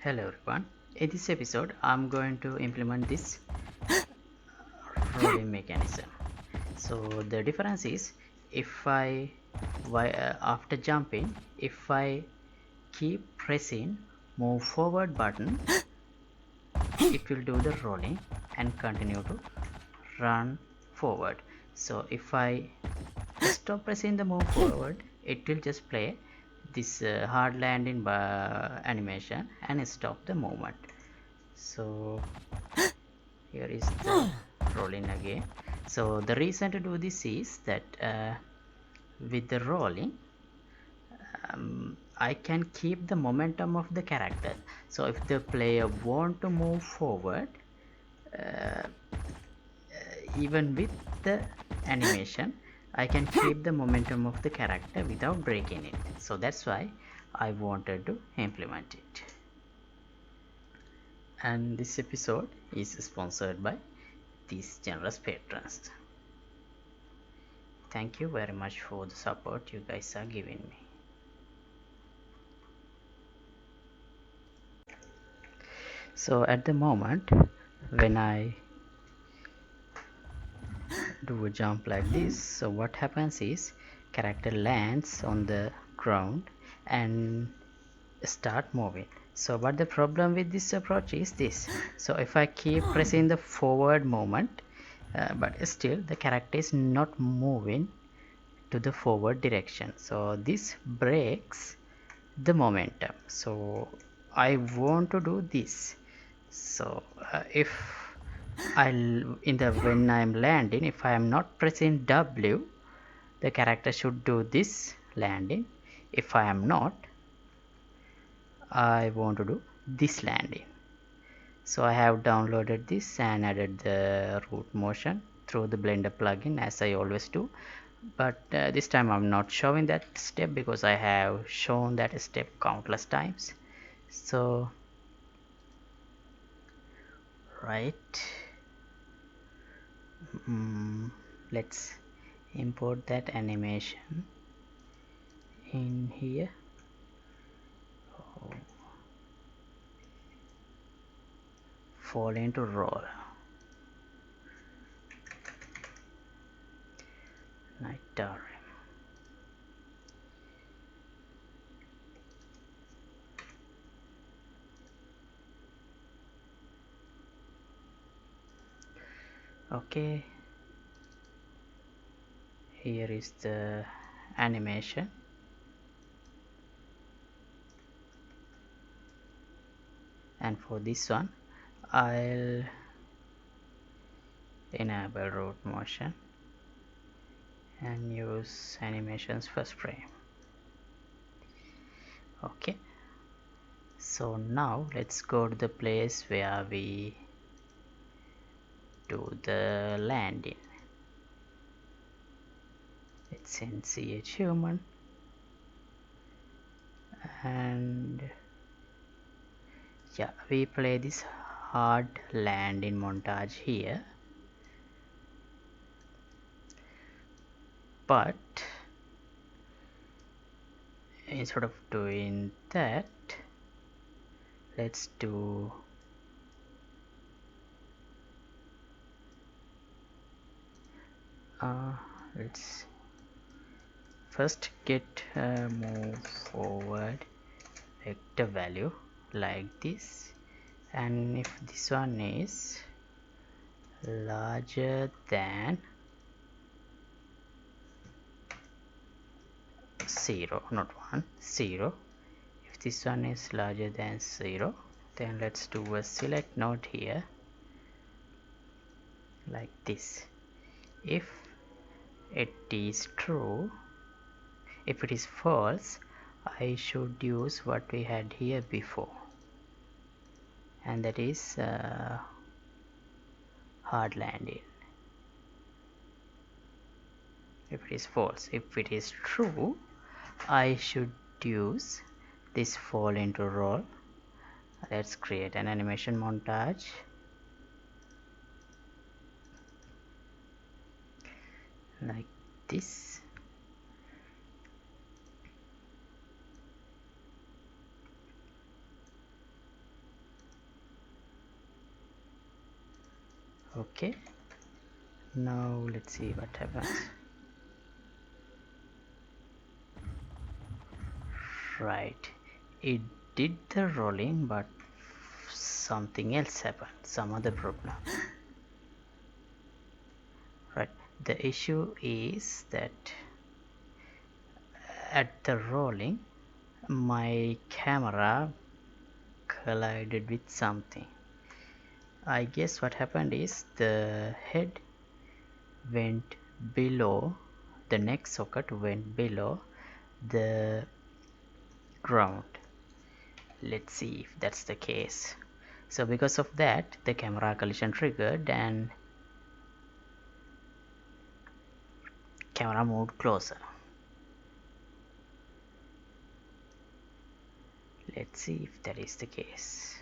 Hello everyone. In this episode I'm going to implement this rolling mechanism. So the difference is if after jumping, if I keep pressing move forward button, it will do the rolling and continue to run forward. So if I stop pressing the move forward, it will just play this hard landing animation and stop the movement. So here is the rolling again. So the reason to do this is that with the rolling I can keep the momentum of the character. So if the player want to move forward, uh, even with the animation, I can keep the momentum of the character without breaking it. So that's why I wanted to implement it. And this episode is sponsored by these generous patrons. Thank you very much for the support you guys are giving me. So at the moment when I do a jump like this, so what happens is character lands on the ground and start moving. So but the problem with this approach is this. So if I keep pressing the forward movement, but still the character is not moving to the forward direction, so this breaks the momentum. So I want to do this. So if when I'm landing, if I am not pressing W, the character should do this landing. If I am not, I want to do this landing. So I have downloaded this and added the root motion through the Blender plugin, as I always do. But this time I'm not showing that step because I have shown that step countless times. So right, let's import that animation in here. Fall into roll. Nighttime. Okay, here is the animation. And for this one I'll enable root motion and use animations first frame. Okay, so now let's go to the place where we do the landing. It's in CH human, and yeah, we play this hard landing montage here. But instead of doing that, let's do let's first get move forward vector value like this, and if this one is larger than 0, not 1, 0, if this one is larger than 0, then let's do a select node here like this. If it is true, if it is false, I should use what we had here before, and that is hard landing. If it is false, if it is true, I should use this fall into roll. Let's create an animation montage like this. Okay, now let's see what happens. Right, it did the rolling, but something else happened, some other problem. Right, the issue is that at the rolling my camera collided with something. I guess what happened is the head went below, the neck socket went below the ground. Let's see if that's the case. So because of that, the camera collision triggered and camera moved closer. Let's see if that is the case.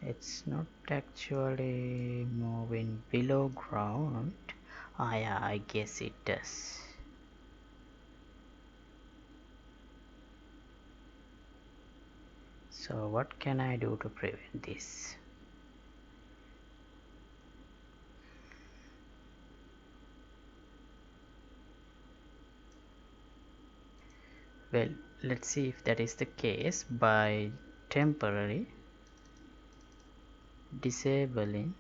It's not actually moving below ground. Ah yeah, I guess it does. So what can I do to prevent this? Well, let's see if that is the case by temporarily disabling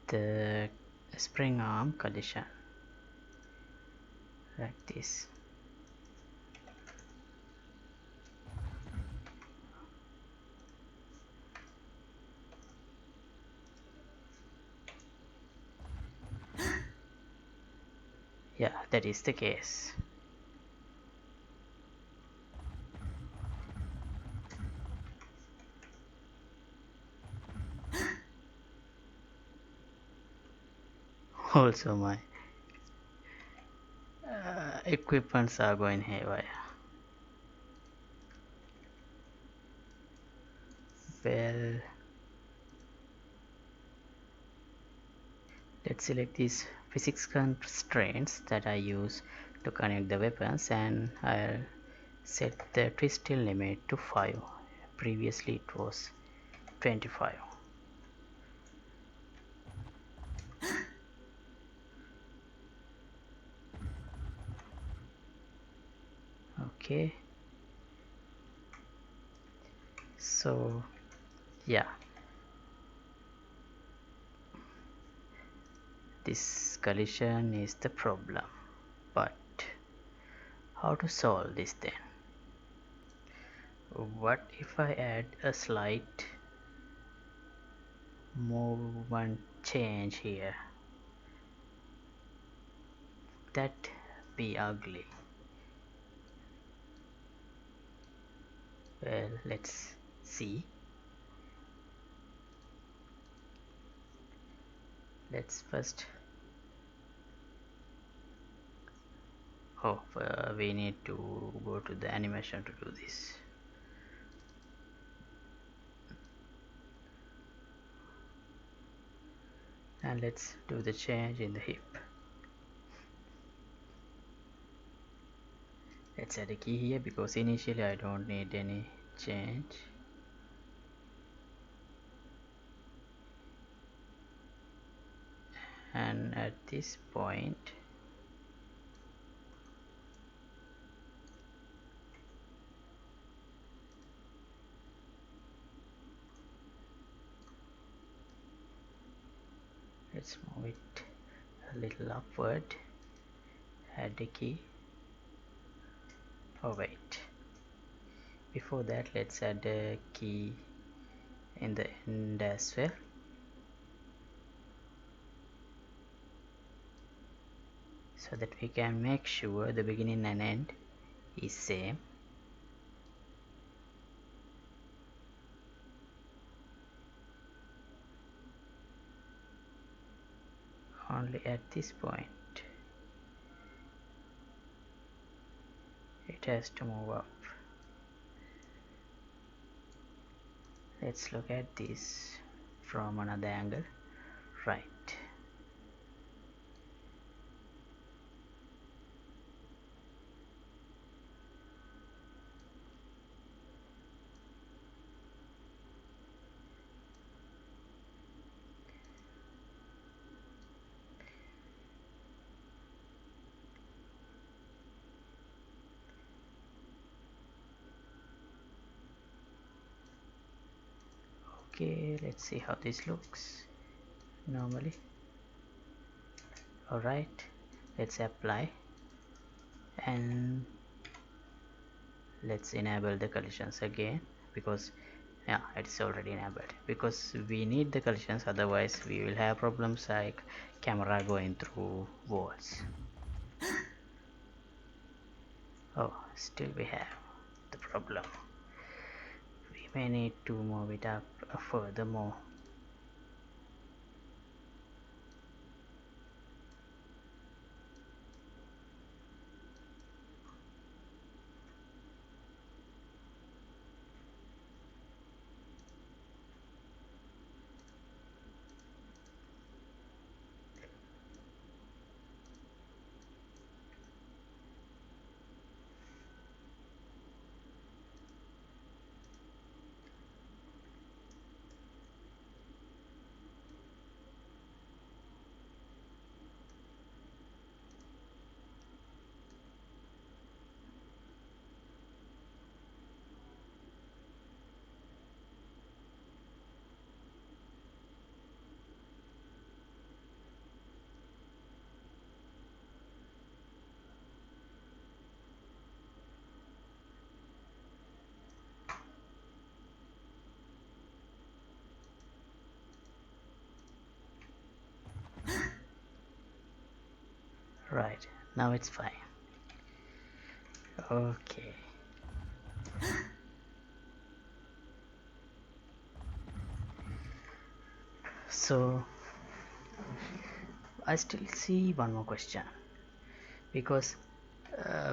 the spring arm collision like this. Yeah, that is the case. Also my equipments are going haywire. Well, let's select these physics constraints that I use to connect the weapons, and I'll set the twisting limit to 5. Previously it was 25. Okay, so yeah, this collision is the problem, but how to solve this then? What if I add a slight movement change here? That be ugly. Well, let's see. Let's first we need to go to the animation to do this. And let's do the change in the hip. Let's add a key here because initially I don't need any change. And at this point let's move it a little upward, add a key. Oh wait, before that let's add a key in the end as well. So that we can make sure the beginning and end is same. Only at this point it has to move up. Let's look at this from another angle. Right. Okay, let's see how this looks normally. Alright, let's apply and let's enable the collisions again, because yeah, it's already enabled, because we need the collisions, otherwise we will have problems like camera going through walls. Oh, still we have the problem. We may need to move it up furthermore. Right, now it's fine. Okay. So I still see one more question, because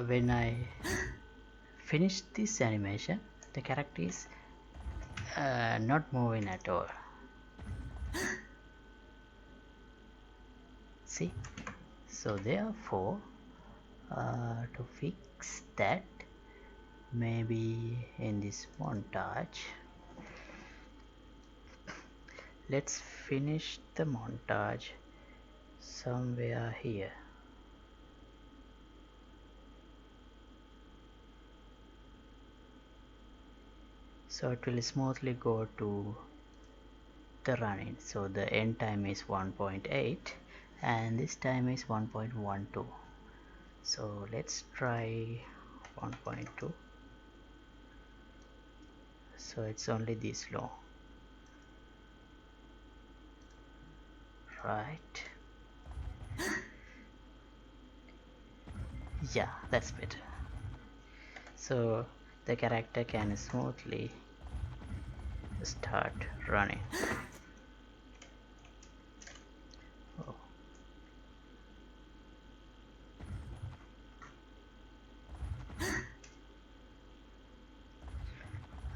when I finish this animation, the character is not moving at all. See, so therefore to fix that, maybe in this montage, let's finish the montage somewhere here. So it will smoothly go to the running. So the end time is 1.8 and this time is 1.12. So let's try 1.2. So it's only this long. Right. Yeah, that's better. So the character can smoothly start running. Oh.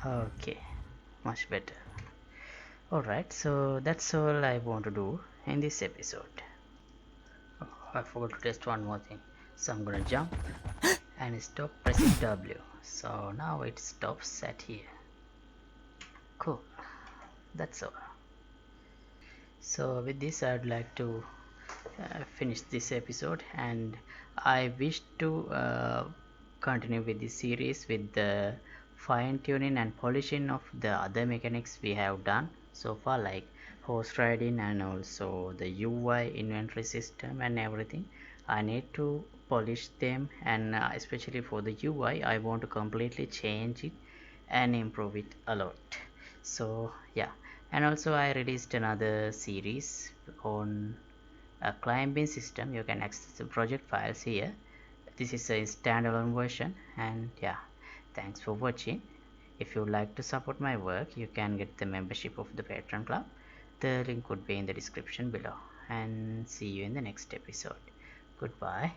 Okay, much better. Alright, so that's all I want to do in this episode. Oh, I forgot to test one more thing. So I'm gonna jump and stop pressing W. So now it stops at here. Cool, that's all. So with this I'd like to finish this episode, and I wish to continue with this series with the fine tuning and polishing of the other mechanics we have done so far, like horse riding and also the UI inventory system and everything. I need to polish them, and especially for the UI I want to completely change it and improve it a lot. So yeah, and also I released another series on a climbing system. You can access the project files here. This is a standalone version, and yeah, thanks for watching. If you would like to support my work, you can get the membership of the Patreon club. The link would be in the description below, and see you in the next episode. Goodbye.